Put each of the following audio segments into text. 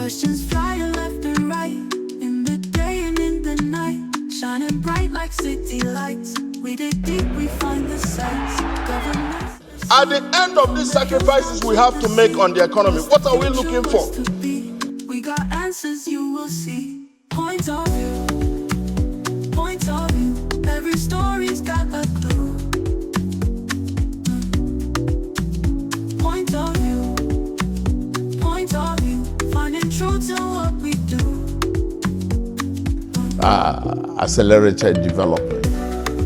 Questions fly left and right, in the day and in the night, shining bright like city lights. We dig deep, we find the sights. Governments. At the end of these sacrifices we have to make on the economy, what are we looking for? We got answers, you will see. Point of view, point of view. Every story's got a clue. Point of view, point of view. Finding truth in what we do. Accelerated development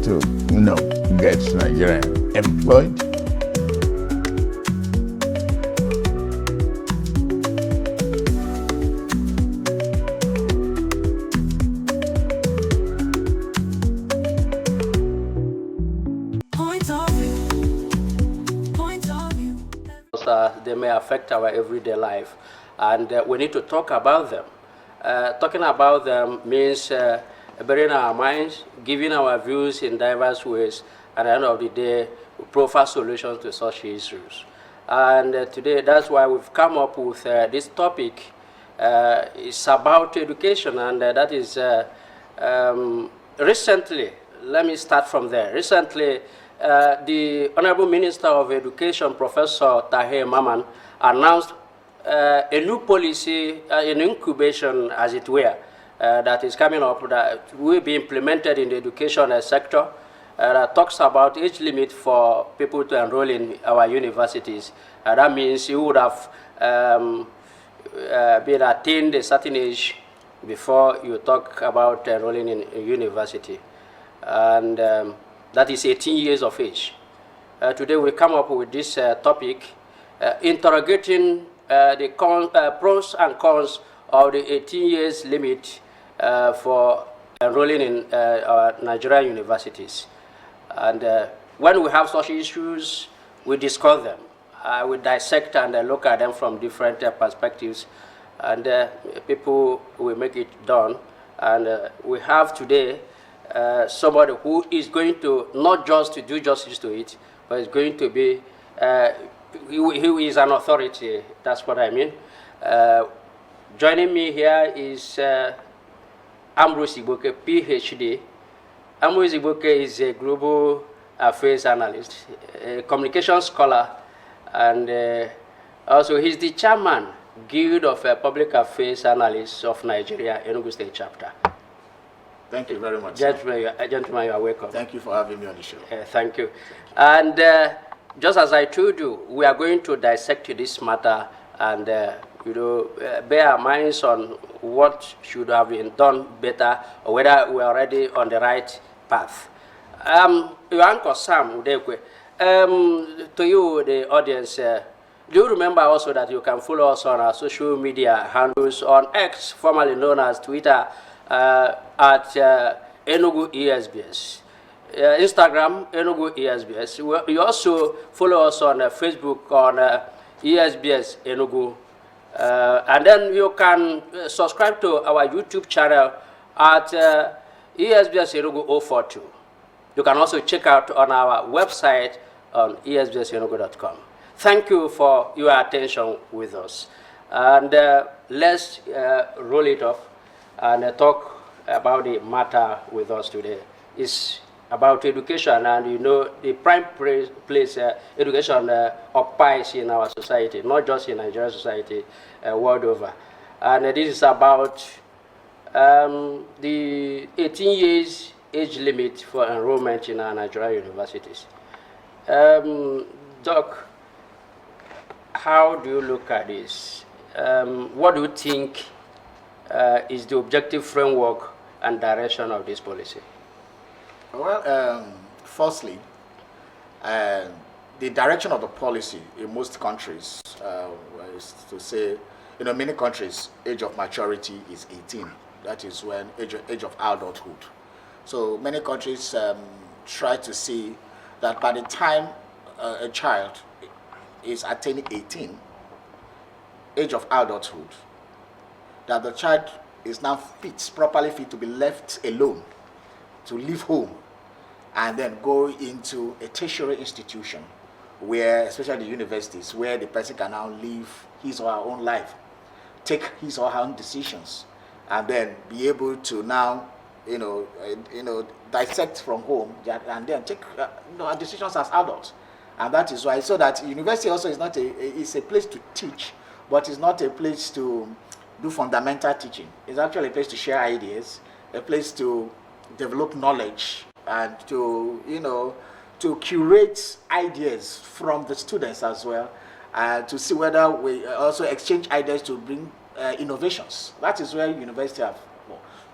to get Nigeria employed. They may affect our everyday life, and we need to talk about them. Talking about them means bearing our minds, giving our views in diverse ways, and at the end of the day, we provide solutions to such issues. And today, that's why we've come up with this topic. It's about education, and that is recently, let me start from there. Recently, the Honorable Minister of Education, Professor Tahir Maman, announced a new policy, an incubation, as it were, that is coming up that will be implemented in the education sector that talks about age limit for people to enroll in our universities. That means you would have been attained a certain age before you talk about enrolling in a university. And that is 18 years of age. Today we come up with this topic, interrogating the pros and cons of the 18 years limit for enrolling in our Nigerian universities. And when we have such issues, we discuss them. We dissect and look at them from different perspectives, and people will make it done. And we have today somebody who is going to not just to do justice to it, but is going to be, who is an authority, that's what I mean. Joining me here is Ambrose Igboke, PhD. Ambrose Igboke is a global affairs analyst, a communication scholar, and also he's the chairman, Guild of Public Affairs Analysts of Nigeria, Enugu State Chapter. Thank you very much. Gentlemen, you are welcome. Thank you for having me on the show. Thank you. And just as I told you, we are going to dissect this matter and bear our minds on what should have been done better, or whether we are already on the right path. Your Uncle Sam Udekwe, to you, the audience, do you remember also that you can follow us on our social media handles on X, formerly known as Twitter, at Enugu ESBS. Instagram, Enugu ESBS. You also follow us on Facebook on ESBS Enugu. And then you can subscribe to our YouTube channel at ESBS Enugu 042. You can also check out on our website on esbsenugu.com. Thank you for your attention with us. And let's roll it off and talk about the matter with us today. It's about education, and the prime place education occupies in our society, not just in Nigerian society, world over. And this is about the 18 years age limit for enrollment in our Nigerian universities. Doc, how do you look at this? What do you think is the objective framework and direction of this policy? Well, firstly, the direction of the policy in most countries is to say, many countries, age of maturity is 18. That is when age of adulthood. So many countries try to see that by the time a child is attaining 18, age of adulthood, that the child is now properly fit to be left alone, to leave home, and then go into a tertiary institution where, especially the universities, where the person can now live his or her own life. take his or her own decisions, and then be able to now, dissect from home and then take decisions as adults. And that is why, so that university also is not it's a place to teach, but it's not a place to do fundamental teaching. It's actually a place to share ideas, a place to develop knowledge, and to curate ideas from the students as well, to see whether we also exchange ideas to bring innovations. That is where university have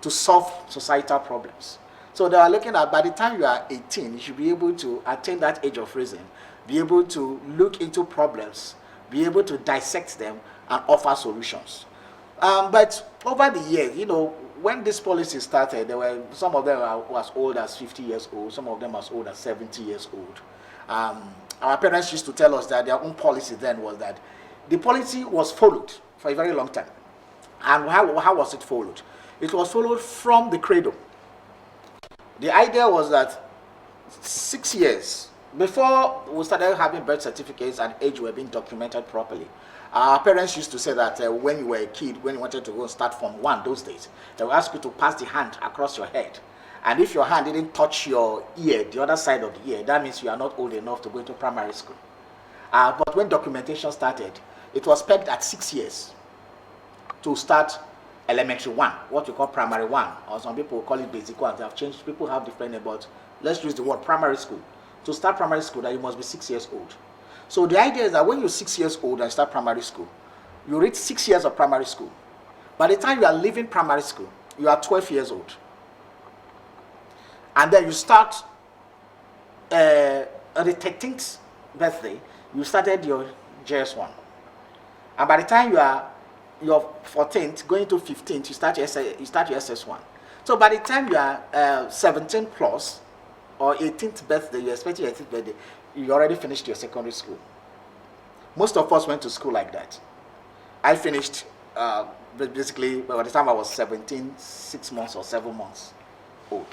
to solve societal problems. So they are looking at, by the time you are 18, you should be able to attain that age of reason, be able to look into problems, be able to dissect them, and offer solutions. But over the years, when this policy started, there were some of them were as old as 50 years old, some of them as old as 70 years old. Our parents used to tell us that their own policy then was that the policy was followed for a very long time. And how was it followed? It was followed from the cradle. The idea was that 6 years before we started having birth certificates and age were being documented properly, our parents used to say that when you were a kid, when you wanted to go and start from 1 those days, they would ask you to pass the hand across your head. And if your hand didn't touch your ear, the other side of the ear, that means you are not old enough to go into primary school. But when documentation started, it was pegged at 6 years to start elementary 1, what we call primary 1, or some people call it basic 1. They have changed, people have different names, but let's use the word primary school. To start primary school, that you must be 6 years old. So the idea is that when you're 6 years old and start primary school, you reach 6 years of primary school. By the time you are leaving primary school, you are 12 years old. And then you start, on the 13th birthday, you started your JS1. And by the time you're 14th, going to 15th, you start your SS1. So by the time you are 17 plus, or 18th birthday, you're expecting your 18th birthday, you already finished your secondary school. Most of us went to school like that. I finished, basically, by the time I was 17, 6 months or 7 months old.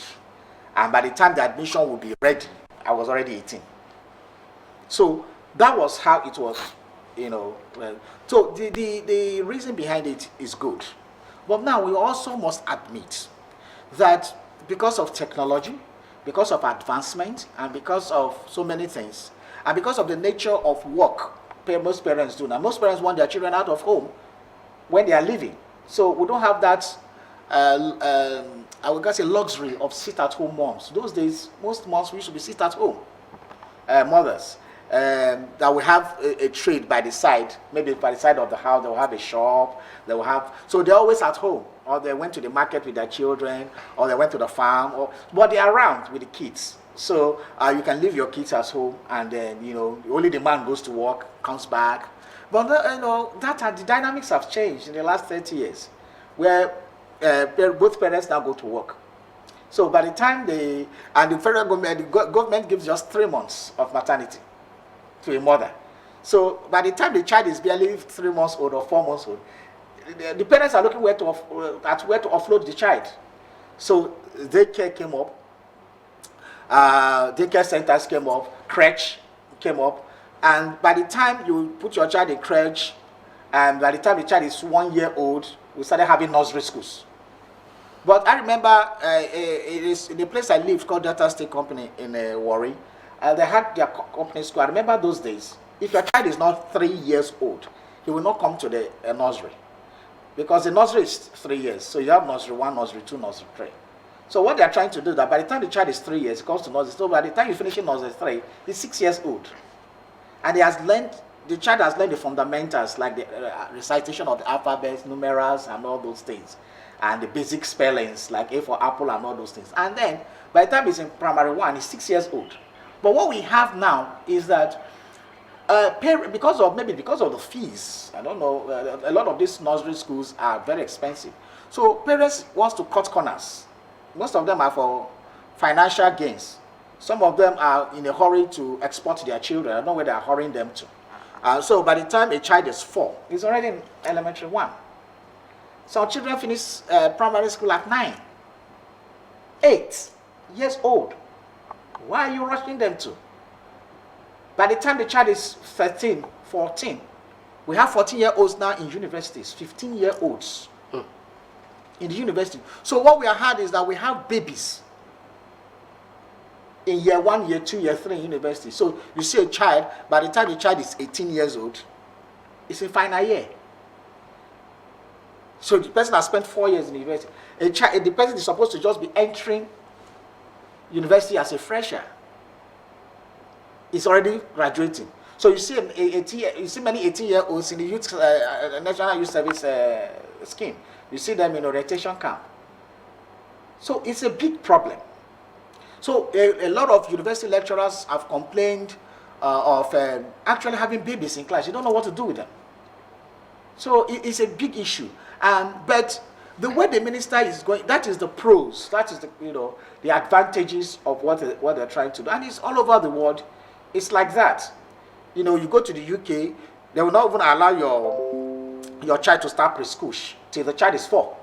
And by the time the admission would be ready, I was already 18. So that was how it was, So the reason behind it is good. But now we also must admit that because of technology, because of advancement, and because of so many things, and because of the nature of work most parents do. Now, most parents want their children out of home when they are leaving. So we don't have that, I would say, luxury of sit-at-home moms. Those days, most moms used to be sit-at-home mothers. That will have a trade by the side, maybe by the side of the house. They will have a shop. They will have, so they're always at home, or they went to the market with their children, or they went to the farm, but they're around with the kids. So you can leave your kids at home, and then only the man goes to work, comes back. But the dynamics have changed in the last 30 years, where both parents now go to work. So by the time the federal government, the government gives just 3 months of maternity to a mother. So by the time the child is barely 3 months old or 4 months old, the parents are looking where to offload the child. So daycare came up, daycare centers came up, crèche came up, and by the time you put your child in crèche, and by the time the child is 1 year old, we started having nursery schools. But I remember it is in the place I lived called Delta State Company in Warri. They had their company school. I remember those days. If your child is not 3 years old, he will not come to the nursery, because the nursery is 3 years. So you have nursery 1, nursery 2, nursery 3. So what they are trying to do is that by the time the child is 3 years, he comes to nursery. So by the time you finish in nursery 3, he's 6 years old, and the child has learned the fundamentals, like the recitation of the alphabet, numerals, and all those things, and the basic spellings like A for apple and all those things. And then by the time he's in primary 1, he's 6 years old. But what we have now is that because of the fees, I don't know, a lot of these nursery schools are very expensive. So parents want to cut corners. Most of them are for financial gains. Some of them are in a hurry to export their children. I don't know where they are hurrying them to. So by the time a child is 4, he's already in elementary 1. Some children finish primary school at 9, 8 years old. Why are you rushing them to? By the time the child is 13, 14, We have 14-year-olds now in universities, 15-year-olds in the university. So what we have had is that we have babies in year 1, year 2, year 3 in university. So you see a child, by the time the child is 18 years old, it's in final year. So the person has spent 4 years in university. The person is supposed to just be entering university as a fresher. It's already graduating. So you see many 18-year-olds in the youth National Youth Service scheme. You see them in orientation camp. So it's a big problem. So a lot of university lecturers have complained of actually having babies in class. You don't know what to do with them. So it's a big issue. But the way the minister is going, that is the pros. That is the advantages of what they're trying to do. And it's all over the world. It's like that. You go to the UK, they will not even allow your child to start preschool till the child is 4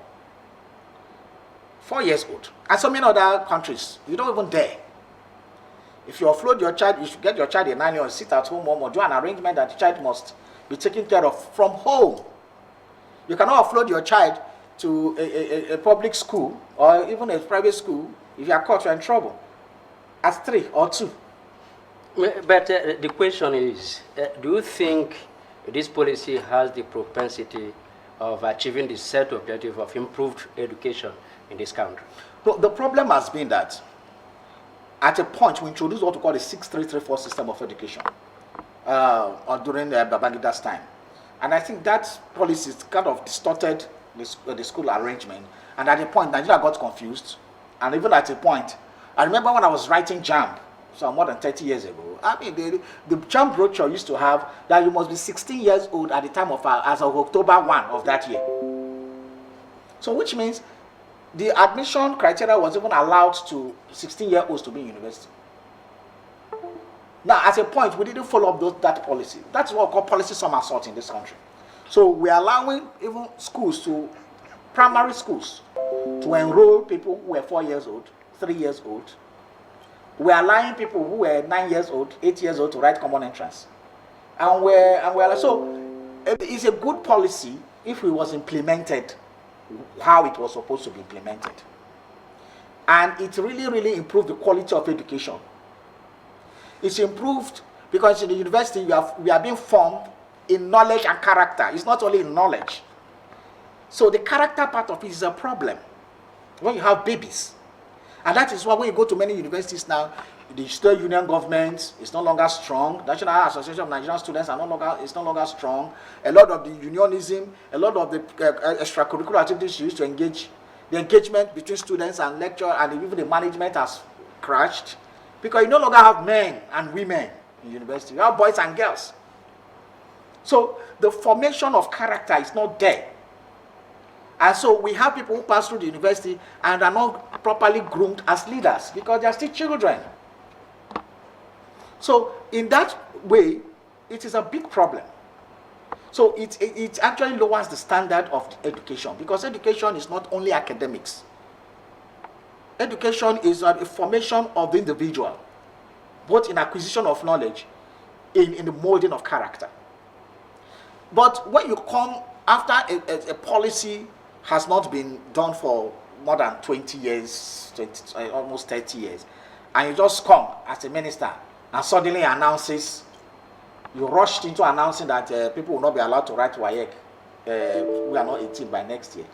years old. And so many other countries, you don't even dare. If you offload your child, you should get your child a 9-year-old, sit at home or do an arrangement that the child must be taken care of from home. You cannot offload your child to a public school or even a private school. If you are caught, you're in trouble. At 3 or 2. But the question is, do you think this policy has the propensity of achieving the set objective of improved education in this country? So the problem has been that at a point we introduced what we call the 6334 system of education during Babangida's time. And I think that policy kind of distorted the school arrangement. And at a point, Nigeria got confused. And even at a point, I remember when I was writing JAMB, so more than 30 years ago, I mean, the JAMB brochure used to have that you must be 16 years old at the time of, as of October 1 of that year. So which means the admission criteria was even allowed to 16-year-olds to be in university. Now, at a point, we didn't follow up that policy. That's what we call policy somersault in this country. So we're allowing even primary schools, to enroll people who were 4 years old, 3 years old. We're allowing people who were 9 years old, 8 years old to write common entrance. So it's a good policy if it was implemented how it was supposed to be implemented. And it really, really improved the quality of education. It's improved because in the university we are being formed in knowledge and character. It's not only in knowledge. So the character part of it is a problem when you have babies. And that is why when you go to many universities now, the student union government is no longer strong. National Association of Nigerian Students is no longer strong. A lot of the unionism, a lot of the extracurricular activities used to engage, the engagement between students and lecturer and even the management has crashed. Because you no longer have men and women in university. You have boys and girls. So the formation of character is not there. And so we have people who pass through the university and are not properly groomed as leaders because they are still children. So in that way, it is a big problem. So it actually lowers the standard of education because education is not only academics. Education is a formation of the individual, both in acquisition of knowledge, in the molding of character. But when you come after a policy has not been done for more than 20 years, almost 30 years, and you just come as a minister and suddenly announces, you rushed into announcing that people will not be allowed to write WAEC. We are not 18 by next year.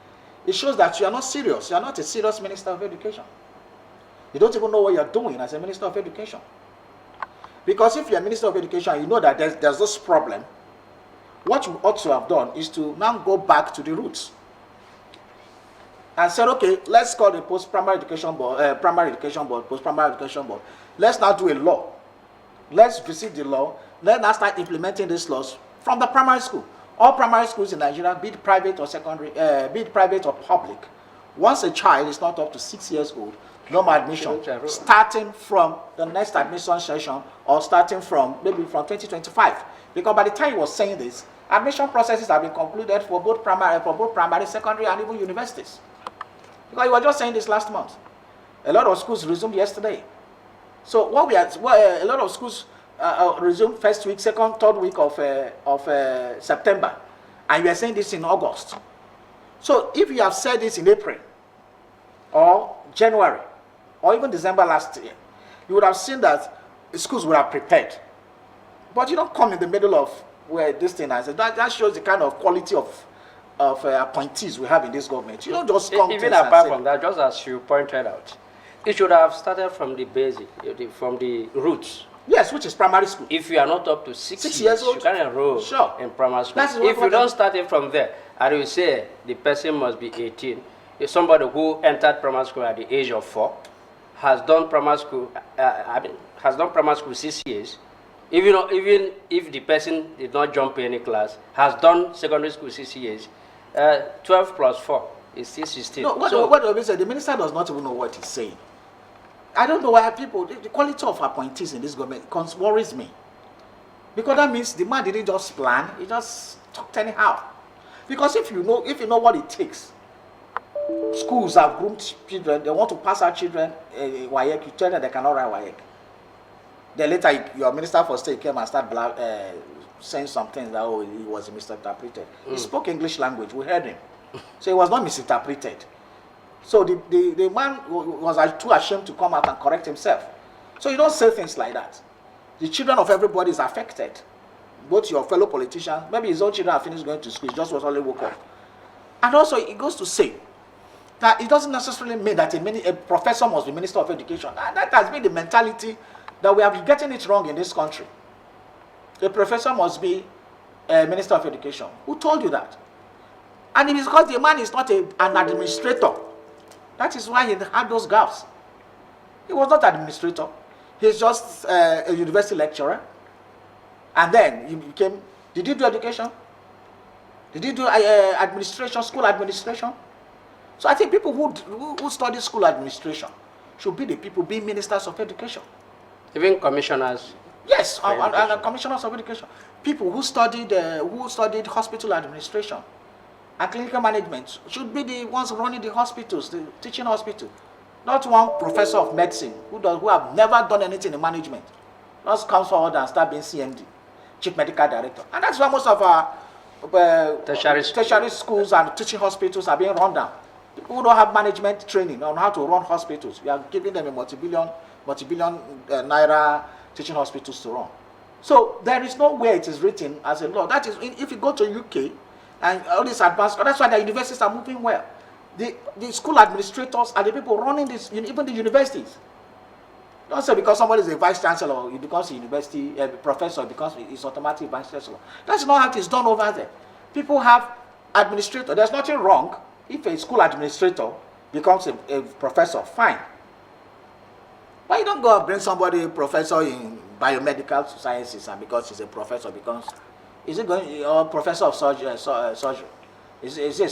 It shows that you are not serious. You are not a serious minister of education. You don't even know what you are doing as a minister of education. Because if you are a minister of education, you know that there's this problem. What you ought to have done is to now go back to the roots and said, okay, let's call the post-primary education board, primary education board, post-primary education board. Let's now do a law. Let's visit the law. Let's now start implementing these laws from the primary school. All primary schools in Nigeria, be it private or secondary, be it private or public, once a child is not up to 6 years old, no more admission, starting from the next admission session or starting from maybe from 2025. Because by the time he was saying this, admission processes have been concluded for both primary, secondary, and even universities. Because he was just saying this last month. A lot of schools resumed yesterday. So a lot of schools resume first week, second, third week of September, and you are saying this in August. So if you have said this in April or January or even December last year, you would have seen that the schools would have prepared. But you don't come in the middle of where this thing is. That shows the kind of quality of appointees we have in this government. You don't just come even apart from that, just as you pointed out, it should have started from the basic, from the roots. Yes, which is primary school. If you are not up to 6 years old, you can enroll in primary school. If you don't start it from there, and you say the person must be 18, if somebody who entered primary school at the age of 4 has done primary school, has done primary school 6 years, even if the person did not jump any class, has done secondary school 6 years, 12 plus 4 is still 16. No, what do we say? The minister does not even know what he's saying. I don't know why people, the quality of appointees in this government worries me. Because that means the man didn't just plan, he just talked anyhow. Because if you know what it takes, schools have groomed children, they want to pass out children, WAEC, you tell them they cannot write WAEC. Then later your minister for state came and started saying some things that, oh, he was misinterpreted. He spoke English language, we heard him. So he was not misinterpreted. So the man was too ashamed to come out and correct himself. So you don't say things like that. The children of everybody is affected. Both your fellow politicians, maybe his own children have finished going to school, he just was only woke up. And also it goes to say that it doesn't necessarily mean that a professor must be Minister of Education. That has been the mentality that we have been getting it wrong in this country. A professor must be a Minister of Education. Who told you that? And it is because the man is not an administrator. That is why he had those gaps. He was not an administrator. He's just a university lecturer. And then he became, did you do education? Did you do administration, school administration? So I think people who study school administration should be the people being ministers of education. Even commissioners? Yes, and commissioners of education. People who studied hospital administration and clinical management should be the ones running the hospitals, the teaching hospital. Not one professor of medicine who have never done anything in management. Just comes forward and start being CMD, Chief Medical Director. And that's why most of our tertiary schools and teaching hospitals are being run down. People who don't have management training on how to run hospitals, we are giving them a multi-billion naira teaching hospitals to run. So there is no way it is written as a law. That is, if you go to UK, and all these advanced, that's why the universities are moving well. The school administrators are the people running this, even the universities. Don't say because somebody is a vice chancellor, he becomes a university professor, because it's automatic vice chancellor. That's not how it is done over there. People have administrators. There's nothing wrong if a school administrator becomes a professor. Fine. Why you don't go and bring somebody a professor in biomedical sciences, and because he's a professor becomes, is it going, or professor of surgery? Is it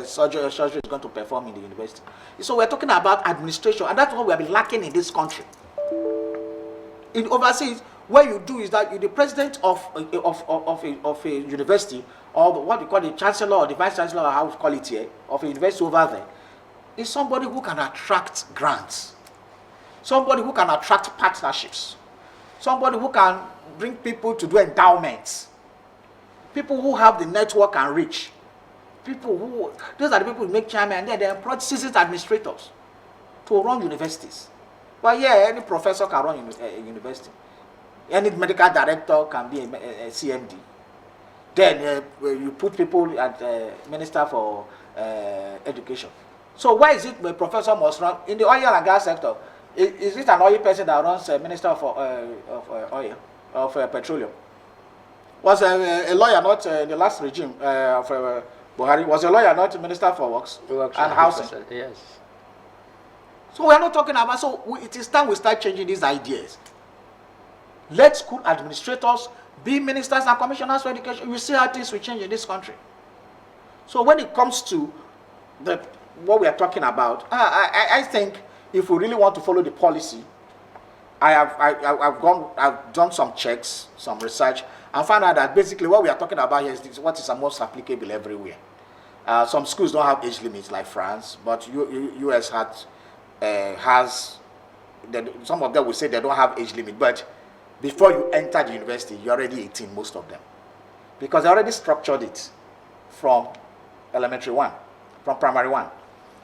surgery is going to perform in the university? So we're talking about administration, and that's what we have been lacking in this country. In overseas, what you do is that you're the president of a university, or what we call the chancellor or the vice chancellor, or how we call it here, of a university over there, is somebody who can attract grants, somebody who can attract partnerships, somebody who can bring people to do endowments, people who have the network and reach, those are the people who make chairman, and then they employ seasoned administrators to run universities. But yeah, any professor can run a university. Any medical director can be a CMD. Then you put people at Minister for Education. So why is it the professor must run in the oil and gas sector? Is it an oil person that runs Minister for oil, of petroleum? Was a lawyer not in the last regime of Buhari? Was a lawyer not Minister for Works and Housing? Yes. So we are not talking about. So it is time we start changing these ideas. Let school administrators be ministers and commissioners for education. You see how things will change in this country. So when it comes to what we are talking about, I think if we really want to follow the policy, I've done some checks, some research, and found out that basically what we are talking about here is what is most applicable everywhere. Some schools don't have age limits like France, but US has. Some of them will say they don't have age limit, but before you enter the university, you're already 18, most of them. Because they already structured it from elementary one, from primary one.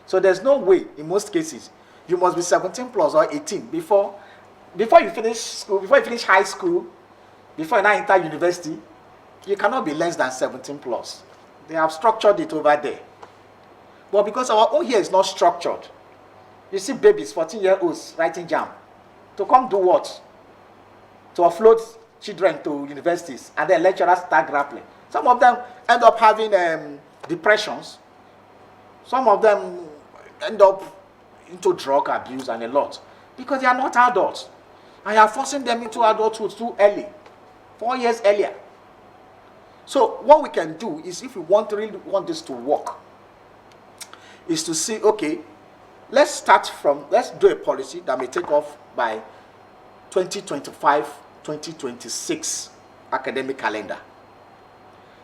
So there's no way, in most cases, you must be 17 plus or 18 before you finish school, before you finish high school, before you now enter university. You cannot be less than 17 plus. They have structured it over there. But because our own here is not structured, you see babies, 14-year-olds writing jam. To come do what? To offload children to universities, and then lecturers start grappling. Some of them end up having depressions. Some of them end up into drug abuse and a lot. Because they are not adults. And you are forcing them into adulthood too early. 4 years earlier. So what we can do is, if we really want this to work, is to see, okay, let's do a policy that may take off by 2025-2026 academic calendar,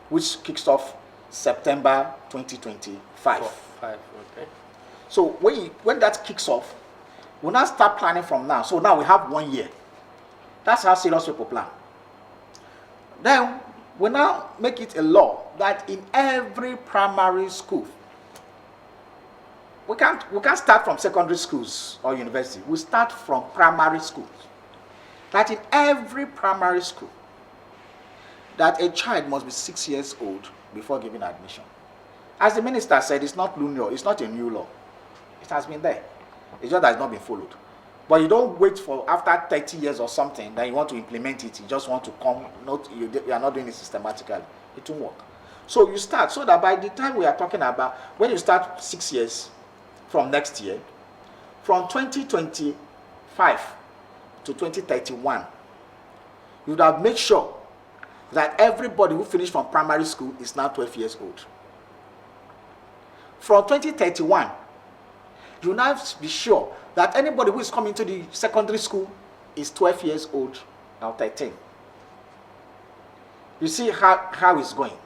which kicks off September 2025. Okay. So when that kicks off, we'll now start planning from now. So now we have 1 year. That's how serious people plan. Then we now make it a law that in every primary school, we can't start from secondary schools or university. We start from primary schools. That in every primary school, that a child must be 6 years old before giving admission. As the minister said, it's not new law. It's not a new law. It has been there. It's just that it's not been followed. But you don't wait for after 30 years or something that you want to implement it. You just want to come. You are not doing it systematically. It won't work. So you start, so that by the time we are talking about, when you start 6 years from next year, from 2025 to 2031, you would have made sure that everybody who finished from primary school is now 12 years old. From 2031, you now be sure that anybody who is coming to the secondary school is 12 years old, now 13. You see how it's going.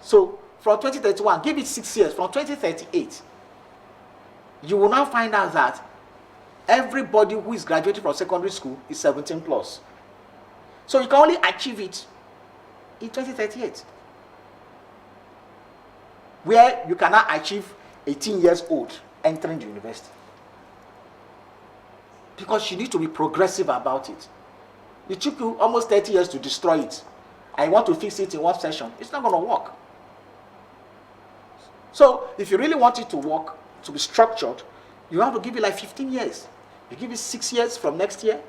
So from 2031, give it 6 years. From 2038, you will now find out that everybody who is graduating from secondary school is 17 plus. So you can only achieve it in 2038, where you cannot achieve 18 years old entering the university. Because you need to be progressive about it. It took you almost 30 years to destroy it. I want to fix it in one session. It's not going to work. So if you really want it to work, to be structured, you have to give it like 15 years. You give it 6 years from next year.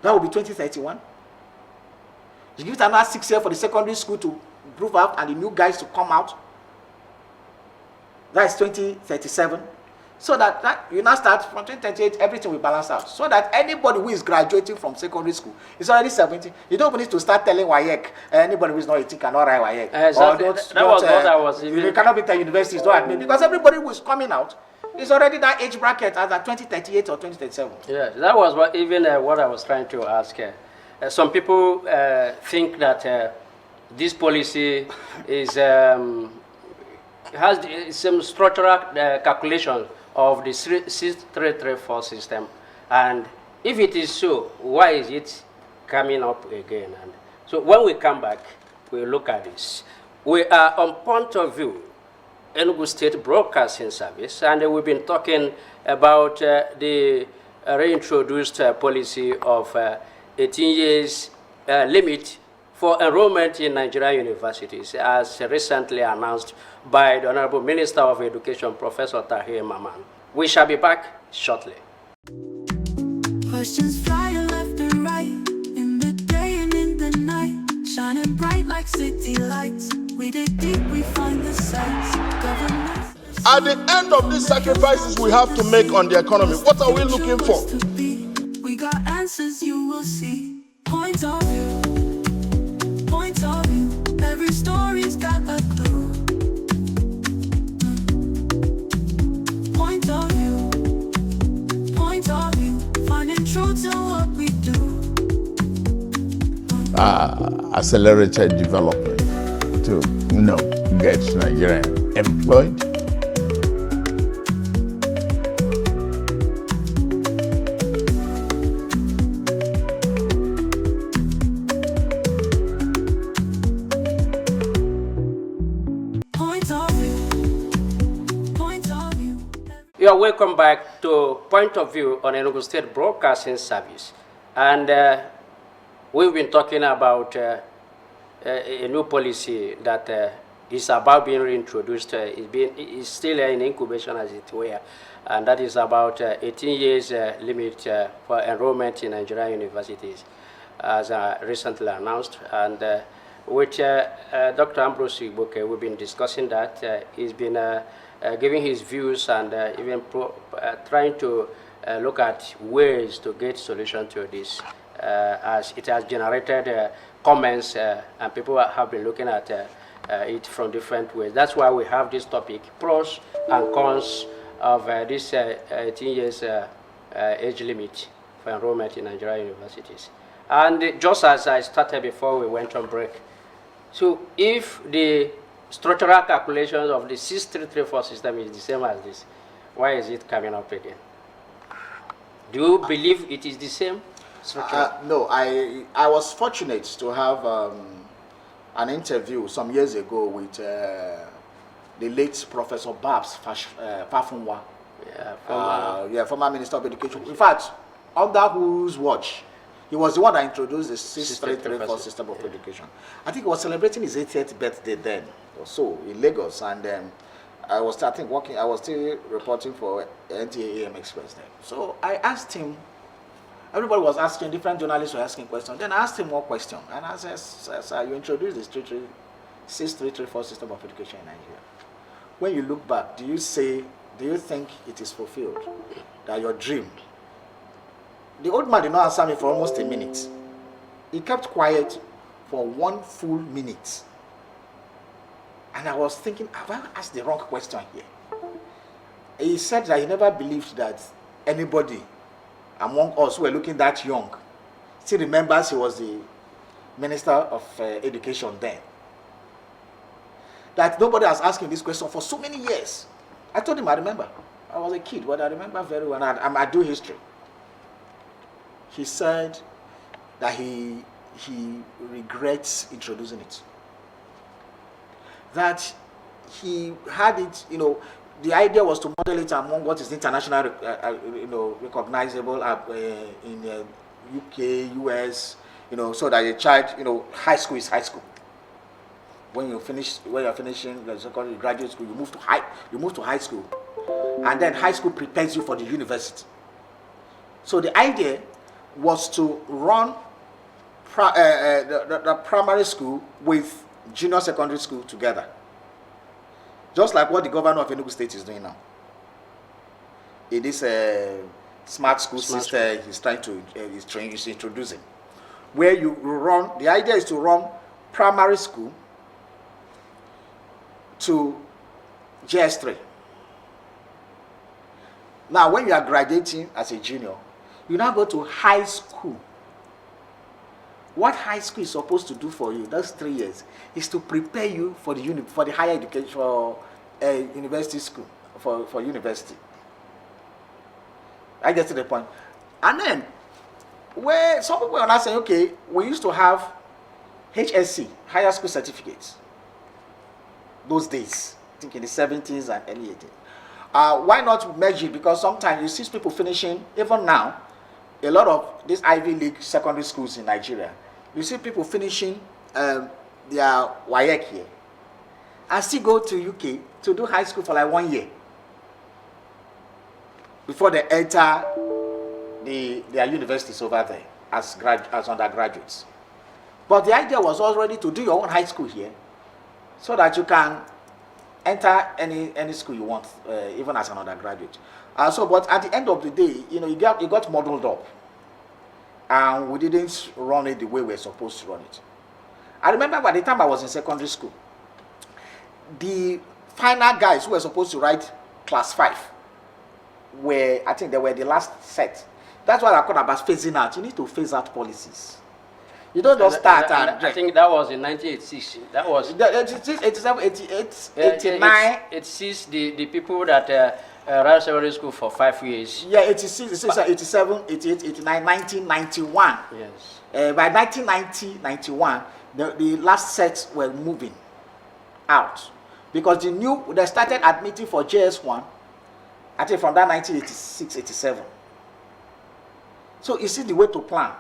That will be 2031. You give it another 6 years for the secondary school to prove out and the new guys to come out. That is 2037. So that you now start from 2038, everything will balance out. So that anybody who is graduating from secondary school is already 17. You don't need to start telling WAEC, anybody who is not 18 cannot write WAEC. Exactly. That was what I was even... You cannot be telling universities, don't admit. Because everybody who is coming out is already that age bracket as at 2038 or 2037. Yeah, that was what I was trying to ask. Some people think that this policy is has some structural calculation of the 6334 system, and if it is so, why is it coming up again? And so when we come back, we'll look at this. We are on Point of View, Enugu State Broadcasting Service, and we've been talking about the reintroduced policy of 18 years limit for enrollment in Nigerian universities, as recently announced by the Honorable Minister of Education, Professor Tahir Maman. We shall be back shortly. Questions flying left and right, in the day and in the night, shining bright like city lights. We dig deep, we find the sights. Government. At the end of these sacrifices we have to make on the economy, what are we looking for? We got answers, you will see. Point of view. Point of view. Every story's got a clue. Point of view. Point of view. Finding truth in what we do. Accelerated development to get Nigerian employed. You are welcome back to Point of View on Enugu State Broadcasting Service. And we've been talking about a new policy that is about being reintroduced. It's still in incubation, as it were. And that is about 18 years limit for enrollment in Nigerian universities, as recently announced. And with Dr. Ambrose Igboke, we've been discussing that. He's been giving his views and even trying to look at ways to get solution to this, as it has generated comments and people have been looking at it from different ways. That's why we have this topic, pros and cons of this 18 years age limit for enrollment in Nigerian universities. And just as I started before we went on break, so if the structural calculations of the 6334 system is the same as this, why is it coming up again? Do you believe it is the same structure? No, I was fortunate to have an interview some years ago with the late Professor Babs Fafunwa, former Minister of Education. In fact, under whose watch, he was the one that introduced the 6334 system of education. I think he was celebrating his 80th birthday then, or so, in Lagos, and I was still reporting for NTA AM Express then. So I asked him, everybody was asking, different journalists were asking questions. Then I asked him one question, and I said, sir, you introduced the 6334 system of education in Nigeria. When you look back, do you think it is fulfilled? That your dream? The old man did not answer me for almost a minute. He kept quiet for 1 full minute. And I was thinking, have I asked the wrong question here? He said that he never believed that anybody among us who were looking that young still remembers he was the Minister of Education then. That nobody has asked him this question for so many years. I told him I remember. I was a kid, but I remember very well. I do history. He said that he regrets introducing it. That he had it, the idea was to model it among what is international, recognizable in UK, US, so that a child, high school is high school. When you're finishing the secondary graduate school, you move to high school, and then high school prepares you for the university. So the idea was to run the primary school with junior secondary school together, just like what the governor of Enugu State is doing now. It is a smart school system he's introducing, where you run. The idea is to run primary school to JS3. Now, when you are graduating as a junior, you now go to high school. What high school is supposed to do for you, those 3 years, is to prepare you for the higher education, for university school, for university. I get to the point. And then, where some people are now saying, okay, we used to have HSC, higher school certificates, those days, I think in the 70s and early 80s. Why not merge it? Because sometimes you see people finishing, even now, a lot of these Ivy League secondary schools in Nigeria, you see people finishing their WAEC here and still go to UK to do high school for like 1 year before they enter their universities over there as undergraduates. But the idea was already to do your own high school here so that you can enter any school you want, even as an undergraduate. But at the end of the day, it got modeled up, and we didn't run it the way we're supposed to run it. I remember by the time I was in secondary school, the final guys who were supposed to write class 5 I think they were the last set. That's what I call about phasing out. You need to phase out policies. You don't just start and I think that was in 1986. That was 87, 88, 89. 86, the people that ran secondary school for 5 years. Yeah, 86, 87, 88, 89, 1991. Yes. By 1990, 91, the last sets were moving out because they started admitting for JS1 I think from that 1986, 87. So you see the way to plan.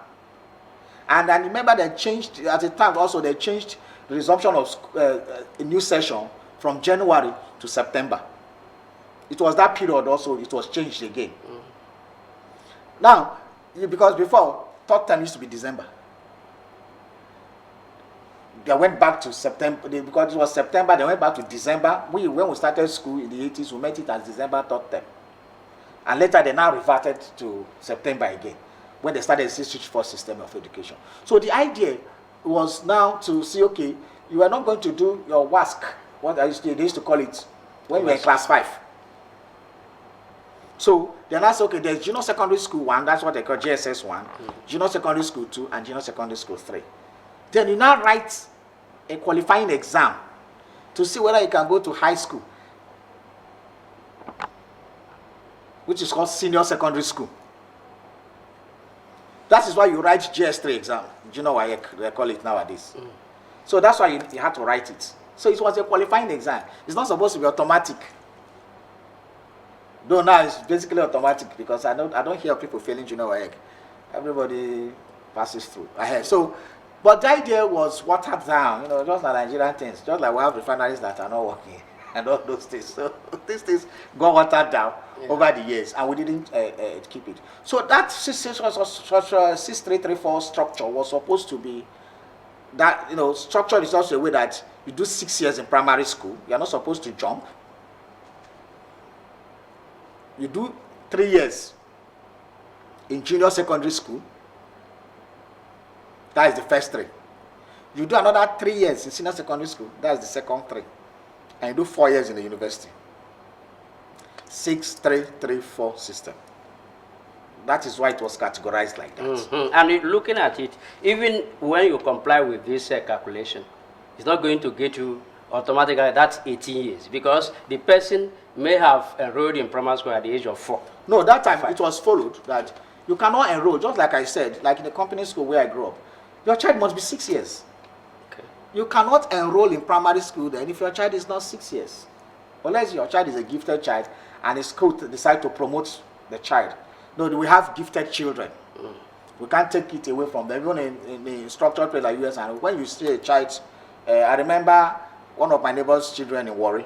And I remember they changed, at the time also they changed the resumption of a new session from January to September. It was that period also, it was changed again. Now, because before, third term used to be December. They went back to September, because it was September, they went back to December. When we started school in the 80s, we met it as December third term. And later they now reverted to September again, when they started the 664 system of education. So the idea was now to see, okay, you are not going to do your WASC, what they used to call it, when you were in class 5. So then I said, okay, there's junior secondary school 1, that's what they call JSS 1, junior secondary school 2, and junior secondary school 3. Then you now write a qualifying exam to see whether you can go to high school, which is called senior secondary school. That is why you write GS3 exam. Do you know why they call it nowadays? So that's why you had to write it. So it was a qualifying exam. It's not supposed to be automatic. Though now it's basically automatic, because I don't hear people failing junior WAEC. Everybody passes through. So, but the idea was watered down, just like Nigerian things, just like we have refineries that are not working and all those things. So these things got watered down over the years, and we didn't keep it. So that 6334 structure was supposed to be that, structure is also a way that you do 6 years in primary school. You're not supposed to jump. You do 3 years in junior secondary school. That is the first 3. You do another 3 years in senior secondary school. That is the second 3. And you do 4 years in the university. 6-3-3-4 system. That is why it was categorized like that. And looking at it, even when you comply with this calculation, it's not going to get you automatically that's 18 years, because the person may have enrolled in primary school at the age of 4. No, that time it was followed that you cannot enroll, just like I said, like in the company school where I grew up. Your child must be 6 years. Okay. You cannot enroll in primary school then if your child is not 6 years. Unless your child is a gifted child and the school decide to promote the child. No, we have gifted children. We can't take it away from them. Even in the structured place like US, and when you see a child, I remember one of my neighbor's children in Warri,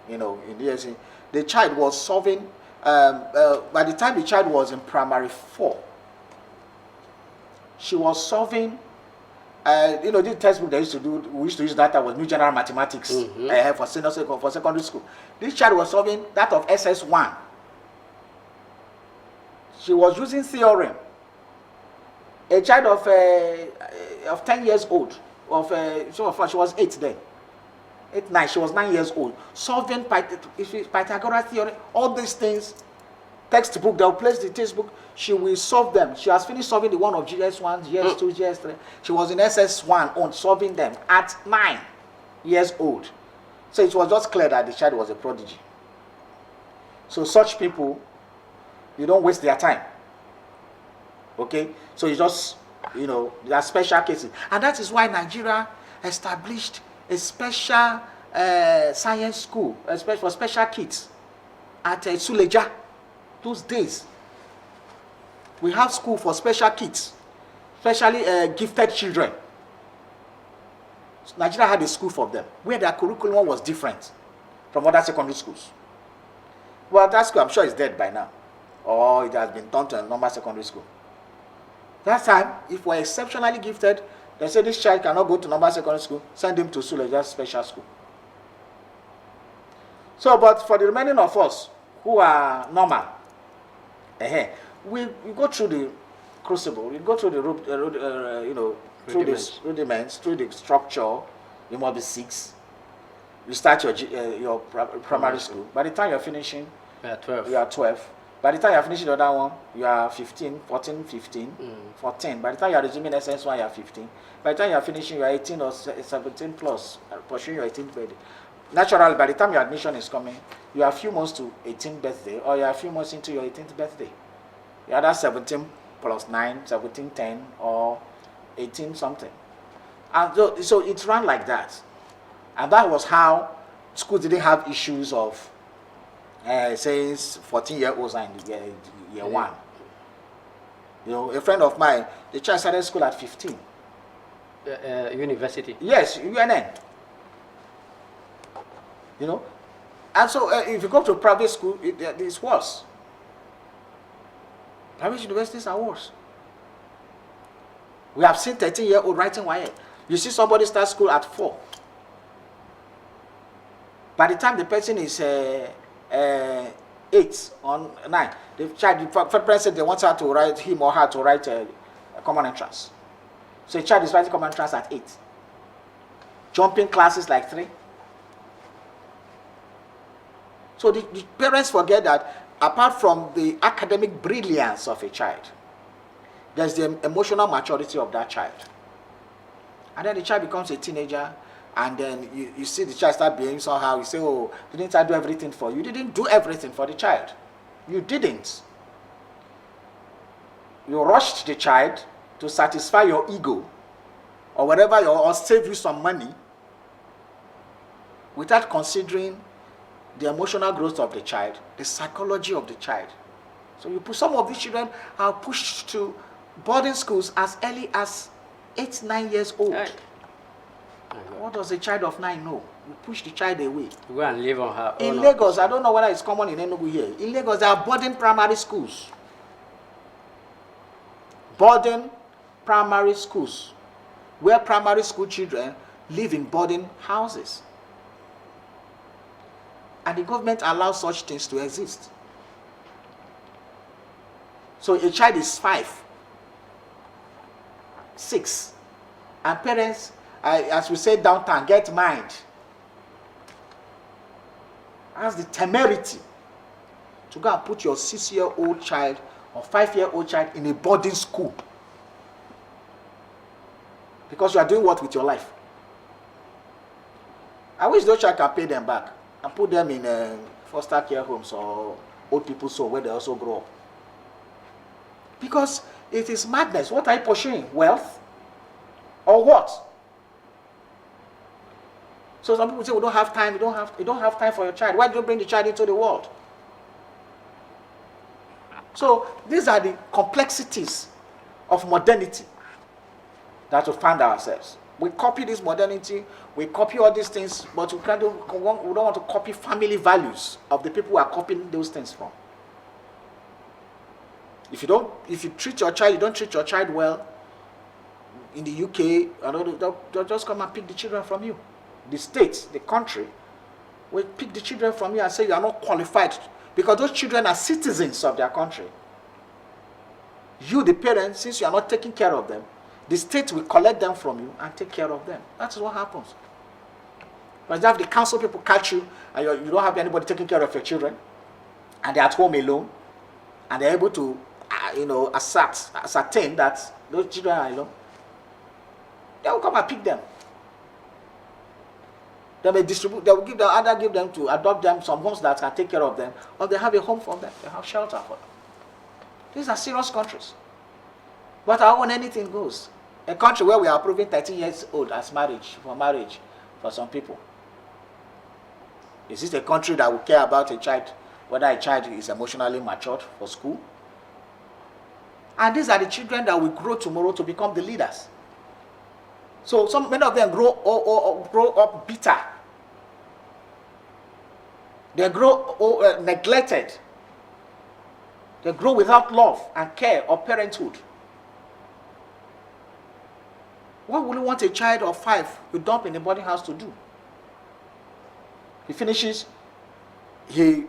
in DSC, the child was solving, by the time the child was in primary 4, she was solving, the textbook they used to do, we used to use that was New General Mathematics for secondary school. This child was solving that of SS1. She was using theorem. A child of 10 years old, she was 8 then. 8, 9, she was 9 years old, solving Pythagoras theorem, all these things, textbook, they'll place the textbook, she will solve them. She has finished solving the one of GS1, GS2, GS3. She was in SS1 on solving them at 9 years old. So it was just clear that the child was a prodigy. So such people, you don't waste their time. Okay? So you just, there are special cases. And that is why Nigeria established a special science school, for special kids at Suleja. Those days, we have school for special kids, especially gifted children. So Nigeria had a school for them, where their curriculum was different from other secondary schools. Well, that school, I'm sure, is dead by now, or it has been turned to a normal secondary school. That time, if we're exceptionally gifted, they say this child cannot go to normal secondary school, send him to Suleja special school. So, but for the remaining of us who are normal, we go through the crucible, we go through the through the rudiments, through the structure. You must be 6. You start your primary school. By the time you're finishing, you are 12. By the time you're finishing the other one, you are 15, 14, 15, 14. By the time you're resuming SS1, you are 15. By the time you're finishing, you are 18 or 17 plus, pursuing your 18th birthday. Naturally, by the time your admission is coming, you are a few months to 18th birthday, or you are a few months into your 18th birthday. You are 17 plus 9, 17, 10, or 18 something. And so it ran like that. And that was how schools didn't have issues of since 14-year-olds are in year one. You know, a friend of mine, the child started school at 15. University. Yes, UNN. You know, and so if you go to private school, it's worse. Private universities are worse. We have seen 13-year-old writing YA. You see somebody start school at 4. By the time the person is 8 or 9, the parent said they want her to write, him or her to write a common entrance. So a child is writing common entrance at 8. Jumping classes like 3. So the parents forget that apart from the academic brilliance of a child, there's the emotional maturity of that child. And then the child becomes a teenager, and then you see the child start behaving somehow. You say, oh, didn't I do everything for you? You didn't do everything for the child. You didn't. You rushed the child to satisfy your ego, or whatever, or save you some money, without considering the emotional growth of the child, the psychology of the child. So you put some of these children are pushed to boarding schools as early as 8, 9 years old. Right. What does a child of 9 know? You push the child away. Go and live on her In own. Lagos, I don't know whether it's common in Enugu here. In Lagos, there are boarding primary schools. Boarding primary schools, where primary school children live in boarding houses. And the government allows such things to exist. So a child is 5, 6, and parents, as we say downtown, get mind. Has the temerity to go and put your 6-year-old child or 5-year-old child in a boarding school. Because you are doing what with your life? I wish those child can pay them back and put them in foster care homes or old people's home where they also grow up. Because it is madness. What are you pursuing? Wealth? Or what? So some people say, we don't have time, you don't have time for your child. Why do you bring the child into the world? So these are the complexities of modernity that we find ourselves. We copy this modernity, we copy all these things, but we don't want to copy family values of the people who are copying those things from. If you treat your child, you don't treat your child well, in the UK, they'll just come and pick the children from you. The state, the country, will pick the children from you and say you are not qualified, because those children are citizens of their country. You, the parents, since you are not taking care of them, the state will collect them from you and take care of them. That's what happens. But you have the council people catch you, and you don't have anybody taking care of your children, and they're at home alone, and they're able to, ascertain that those children are alone. They will come and pick them. They may distribute. They will either give them to adopt them some homes that can take care of them, or they have a home for them. They have shelter for them. These are serious countries. But our own, anything goes. A country where we are approving 13 years old as marriage for some people. Is this a country that will care about a child, whether a child is emotionally matured for school? And these are the children that will grow tomorrow to become the leaders. So many of them grow up bitter. They grow neglected. They grow without love and care of parenthood. What would you want a child of 5 you dump in a boarding house to do? He finishes, he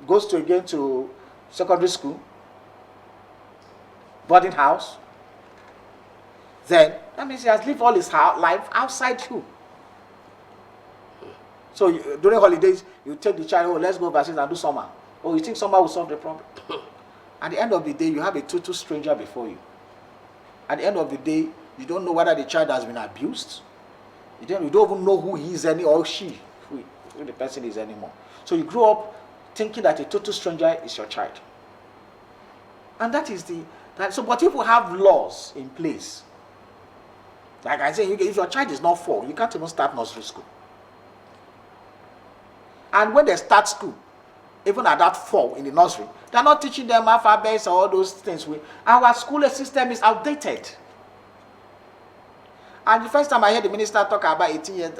goes again to secondary school, boarding house. Then that means he has lived all his life outside you. So during holidays, you take the child, let's go overseas and do summer. You think summer will solve the problem? At the end of the day, you have a total stranger before you. At the end of the day, you don't know whether the child has been abused. You don't even know who he is or she, who the person is anymore. So you grow up thinking that a total stranger is your child. And that is but if we have laws in place, like I say, if your child is not 4, you can't even start nursery school. And when they start school, even at that 4 in the nursery. They're not teaching them alphabets or all those things. Our school system is outdated. And the first time I heard the minister talk about 18 years,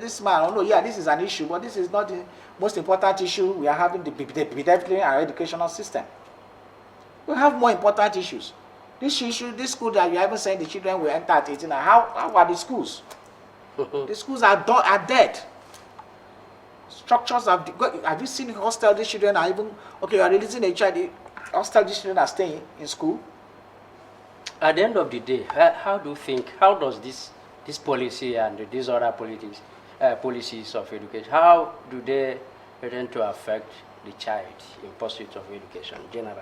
this man, oh no, yeah, this is an issue, but this is not the most important issue we are having, the pedestrian and our educational system. We have more important issues. This issue, this school that you haven't sent the children will enter at 18, how are the schools? The schools are dead. Structures have you seen hostel? These children are even, okay, you are releasing a child, hostel, these children are staying in school. At the end of the day, how does this policy and these other policies of education, how do they tend to affect the child in pursuit of education generally?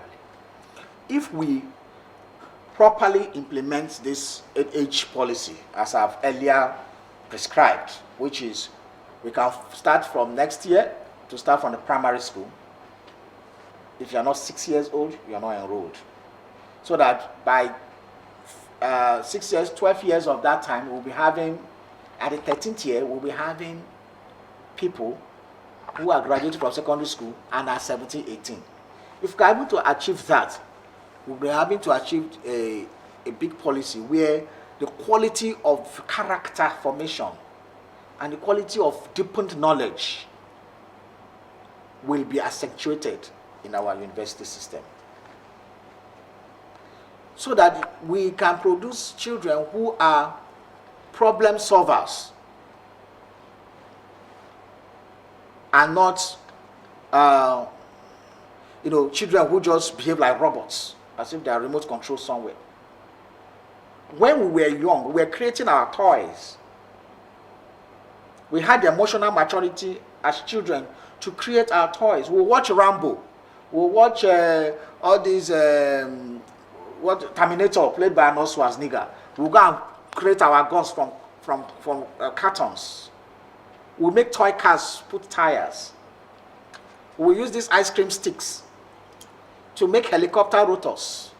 If we properly implement this age policy, as I've earlier prescribed, which is we can start from next year to start from the primary school. If you are not 6 years old, you are not enrolled. So that by 6 years, 12 years of that time, we'll be having, at the 13th year, we'll be having people who are graduating from secondary school and are 17, 18. If we're able to achieve that, we'll be having to achieve a big policy where the quality of character formation and the quality of deepened knowledge will be accentuated in our university system, so that we can produce children who are problem solvers and not children who just behave like robots, as if they are remote controlled somewhere. When we were young, we were creating our toys. We had the emotional maturity as children to create our toys. We'll watch Rambo. We'll watch all these, Terminator, played by Arnold Schwarzenegger. We'll go and create our guns from cartons. We'll make toy cars, put tires. We'll use these ice cream sticks to make helicopter rotors.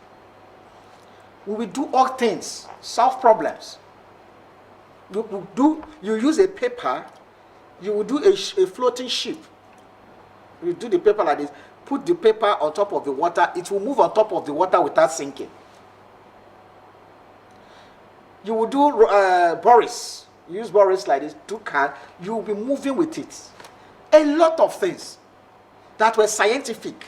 We will do all things, solve problems. You use a paper, you will do a floating ship. You do the paper like this, put the paper on top of the water, it will move on top of the water without sinking. You will do Boris, use Boris like this, do car, you will be moving with it. A lot of things that were scientific.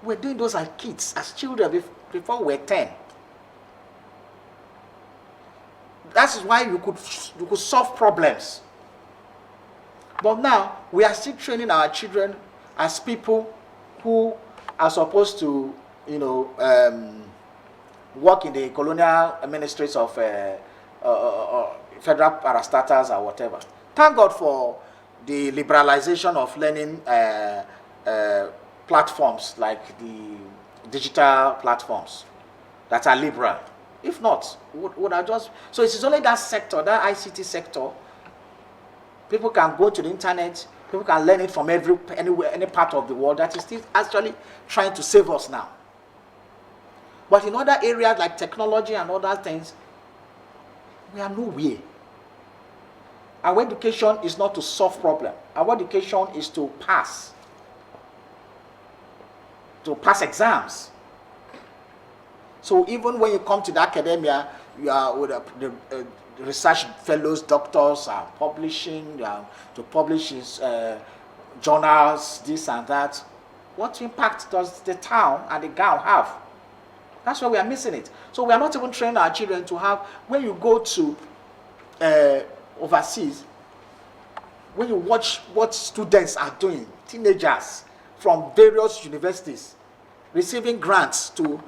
We're doing those as kids, as children, before we were 10. That is why you could solve problems. But now, we are still training our children as people who are supposed to, work in the colonial ministries of federal parastatals or whatever. Thank God for the liberalization of learning platforms like the digital platforms that are liberal. If not, would I just... So it is only that sector, that ICT sector. People can go to the internet, people can learn it from anywhere, any part of the world. That is still actually trying to save us now. But in other areas like technology and other things, we are nowhere. Our education is not to solve problems. Our education is to pass exams. So even when you come to the academia, you are with the research fellows, doctors are publishing, to publish his journals, this and that. What impact does the town and the gown have? That's why we are missing it. So we are not even training our children to have, when you go to overseas, when you watch what students are doing, teenagers from various universities, receiving grants to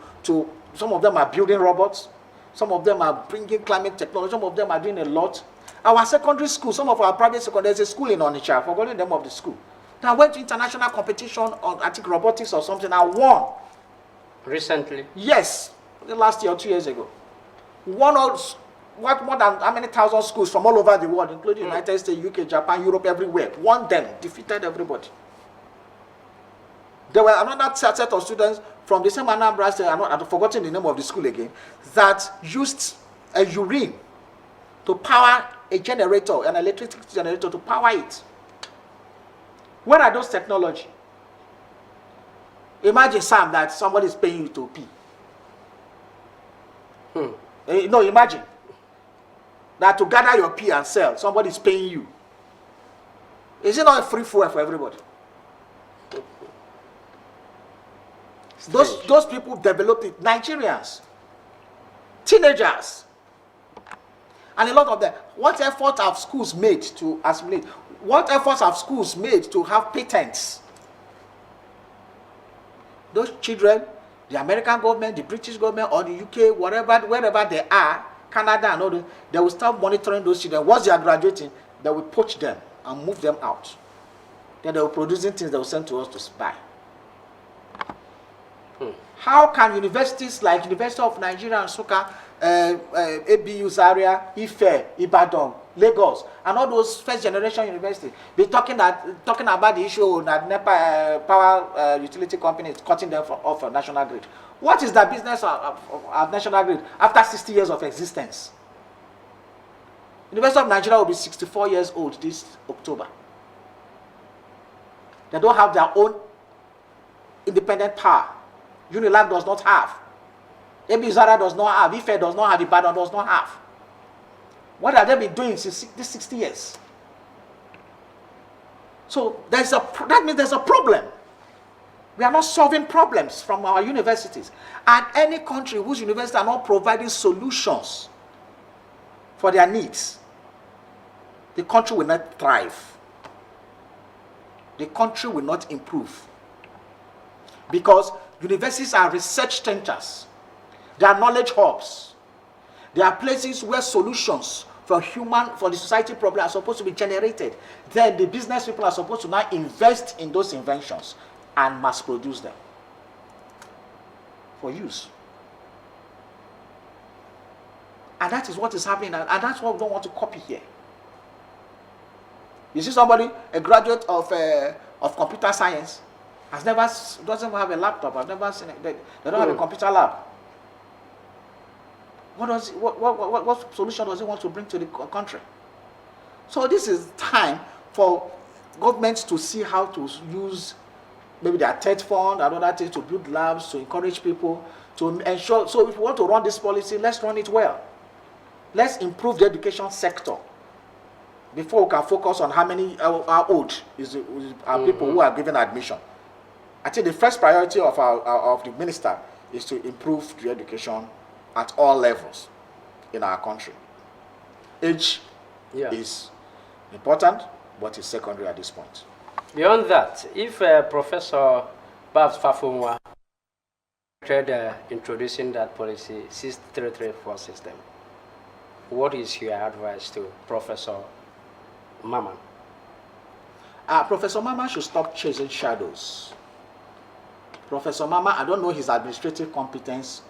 some of them are building robots, some of them are bringing climate technology, some of them are doing a lot. Our secondary school, some of our private schools, there's a school in Onitsha, I've forgotten the name of the school. I went to international competition on, I think, robotics or something, I won. Recently? Yes, last year or 2 years ago. Won all, more than how many thousand schools from all over the world, including United States, UK, Japan, Europe, everywhere. Won them, defeated everybody. There were another set of students from the same Anambra State, I've forgotten the name of the school again, that used a urine to power a generator, an electric generator to power it. Where are those technology? Imagine, Sam, that somebody is paying you to pee. No, imagine that to gather your pee and sell, somebody is paying you. Is it not a free fuel for everybody? Those people developed it. Nigerians, teenagers, and a lot of them. What effort have schools made to assimilate? What efforts have schools made to have patents? Those children, the American government, the British government, or the UK, wherever they are, Canada and all that, they will start monitoring those children. Once they are graduating, they will poach them and move them out. Then they will producing things they will send to us to buy. How can universities like University of Nigeria and Nsukka, ABU Zaria, Ife, Ibadan, Lagos, and all those first generation universities be talking about the issue that NEPA power utility company is cutting them off a national grid? What is the business of national grid after 60 years of existence? University of Nigeria will be 64 years old this October. They don't have their own independent power. Unilag does not have. ABU Zaria does not have. Ife does not have. Ibadan does not have. What have they been doing since these 60 years? So that means there's a problem. We are not solving problems from our universities. And any country whose universities are not providing solutions for their needs, the country will not thrive. The country will not improve. Because universities are research centers. They are knowledge hubs. They are places where solutions for the society problem are supposed to be generated. Then the business people are supposed to now invest in those inventions and mass produce them for use. And that is what is happening, and that's what we don't want to copy here. You see somebody, a graduate of computer science, doesn't have a laptop. I've never seen it. They don't have a computer lab. What solution does he want to bring to the country? So this is time for governments to see how to use maybe their TED fund and other things to build labs, to encourage people, to ensure. So if we want to run this policy, let's run it well. Let's improve the education sector before we can focus on how old are people who are given admission. I think the first priority of the minister is to improve the education at all levels in our country. Age is important, but it's secondary at this point. Beyond that, if Professor Babs Fafunwa tried introducing that policy 6334 system, what is your advice to Professor Maman? Professor Maman should stop chasing shadows. Professor Maman, I don't know his administrative competence.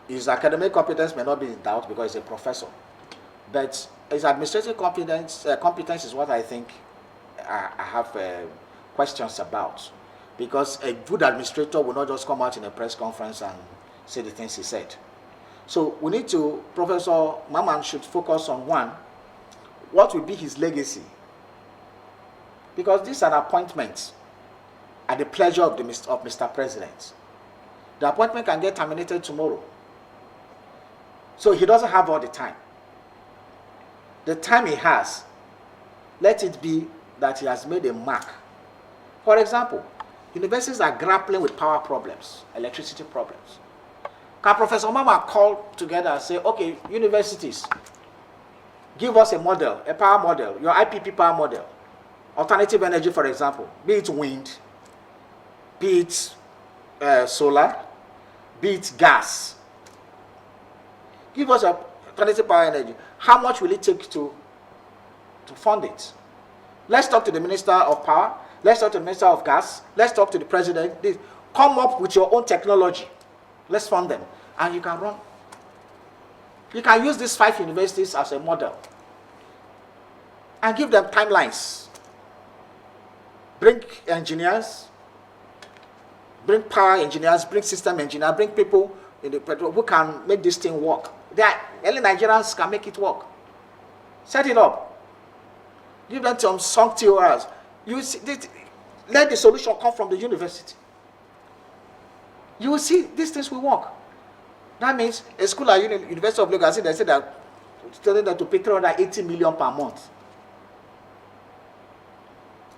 His academic competence may not be in doubt because he's a professor. But his administrative competence is what I think I have questions about. Because a good administrator will not just come out in a press conference and say the things he said. So we need to, Professor Maman should focus on one, what will be his legacy? Because this is an appointment at the pleasure of Mr. President. The appointment can get terminated tomorrow. So he doesn't have all the time. The time he has, let it be that he has made a mark. For example, universities are grappling with power problems, electricity problems. Can Professor Mama call together and say, okay, universities, give us a model, a power model, your IPP power model, alternative energy, for example, be it wind, be it solar, be it gas. Give us a alternative power energy. How much will it take to fund it? Let's talk to the Minister of Power. Let's talk to the Minister of Gas. Let's talk to the President. Come up with your own technology. Let's fund them. And you can run. You can use these 5 universities as a model. And give them timelines. Bring engineers. Bring power engineers. Bring system engineers. Bring people in the petrol who can make this thing work. Early Nigerians can make it work. Set it up. Give them some sunk TORs. You see, let the solution come from the university. You will see these things will work. That means a school like University of Lagos, they say that telling them to pay 380 million per month.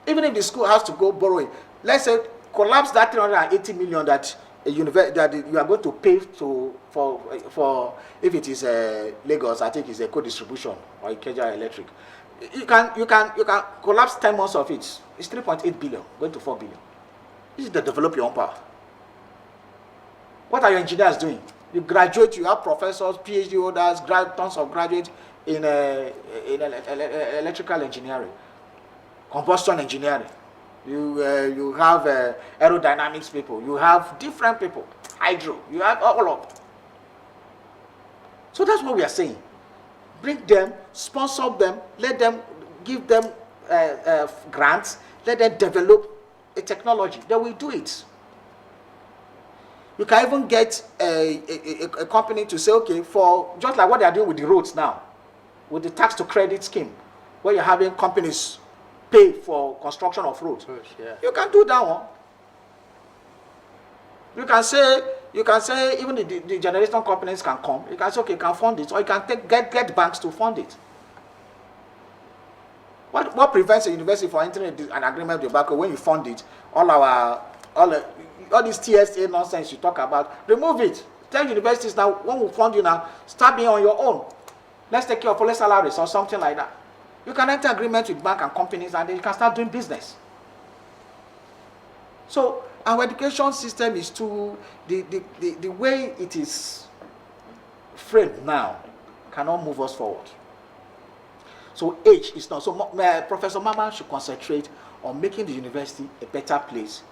Even if the school has to go borrow it, let's say collapse that 380 million that that you are going to pay for if it is Lagos, I think it's a co-distribution or Ikeja Electric. You can collapse 10 months of it. It's 3.8 billion going to 4 billion. This is to develop your own power. What are your engineers doing? You graduate, you have professors, PhD holders, tons of graduates in electrical engineering, combustion engineering. You have aerodynamics people. You have different people, hydro. You have all of them. So that's what we are saying. Bring them, sponsor them, let them give them grants, let them develop a technology. They will do it. You can even get a company to say, okay, for just like what they are doing with the roads now, with the tax to credit scheme, where you're having companies pay for construction of roads. Yeah. You can do that one. You can say even the generation companies can come. You can say, okay, you can fund it, or you can get banks to fund it. What prevents a university from entering an agreement with the bank when you fund it? All this TSA nonsense you talk about, remove it. Tell universities now, when we fund you now, start being on your own. Let's take care of police salaries or something like that. You can enter agreement with bank and companies, and then you can start doing business. So our education system is the way it is framed now cannot move us forward. So age is not. So Professor Mama should concentrate on making the university a better place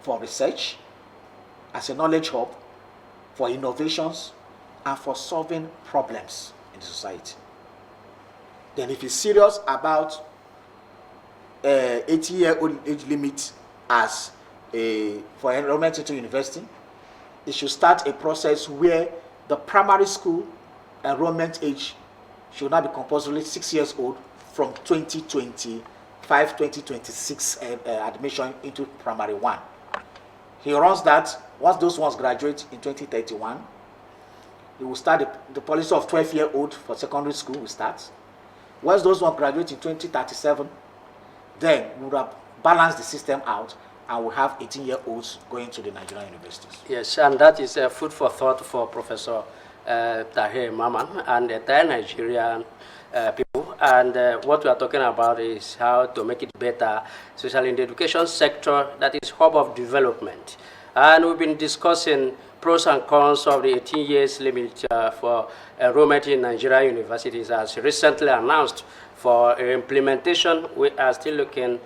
for research, as a knowledge hub, for innovations, and for solving problems in the society. Then if he's serious about 80-year-old age limit as for enrollment into university, it should start a process where the primary school enrollment age should not be compulsorily 6 years old from 2025, 2026 admission into primary one. He runs that. Once those ones graduate in 2031, he will start the policy of 12-year-old for secondary school will start. Once those ones graduate in 2037, then we will have balanced the system out and we'll have 18-year-olds going to the Nigerian universities. Yes, and that is food for thought for Professor Tahir Maman and the entire Nigerian people. And what we are talking about is how to make it better, especially in the education sector, that is hub of development. And we've been discussing pros and cons of the 18 years limit for enrollment in Nigerian universities as recently announced for implementation. We are still looking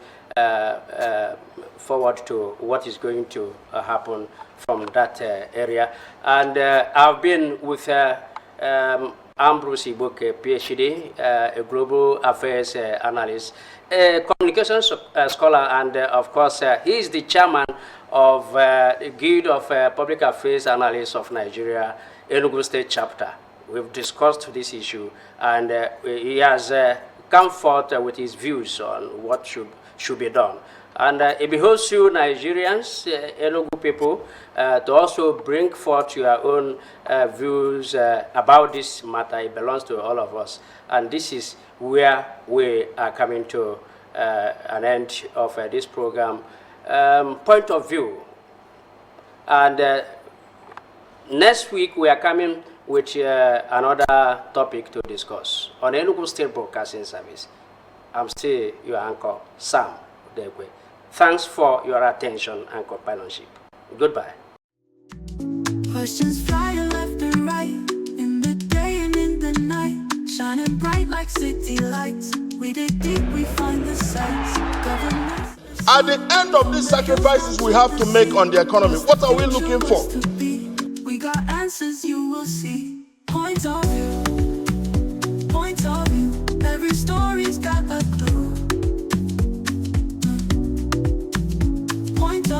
forward to what is going to happen from that area. And I've been with Ambrose Iboke, PhD, a global affairs analyst, a communications scholar, and of course, he is the chairman of the Guild of Public Affairs Analysts of Nigeria, Enugu State Chapter. We've discussed this issue, and he has come forth with his views on what should be done. And it behoves you, Nigerians, Enugu people, to also bring forth your own views about this matter. It belongs to all of us. And this is where we are coming to an end of this program. Point of view. And next week, we are coming with another topic to discuss on Enugu State Broadcasting Service. I'm still your anchor, Sam Degwe. Thanks for your attention and companionship. Goodbye. Questions fly left and right, in the day and in the night, shining bright like city lights. We dig deep, we find the sights. Governments. At the end of these sacrifices we have to make on the economy, what are we looking for? We got answers you will see. Point of view, point of view. Every story's got a clue. Point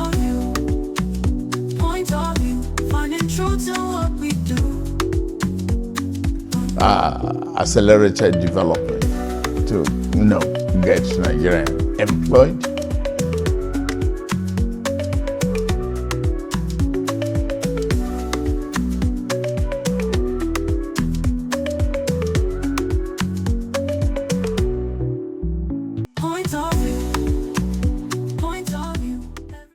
of view, finding truth in what we do. Accelerated development to get Nigerian employed,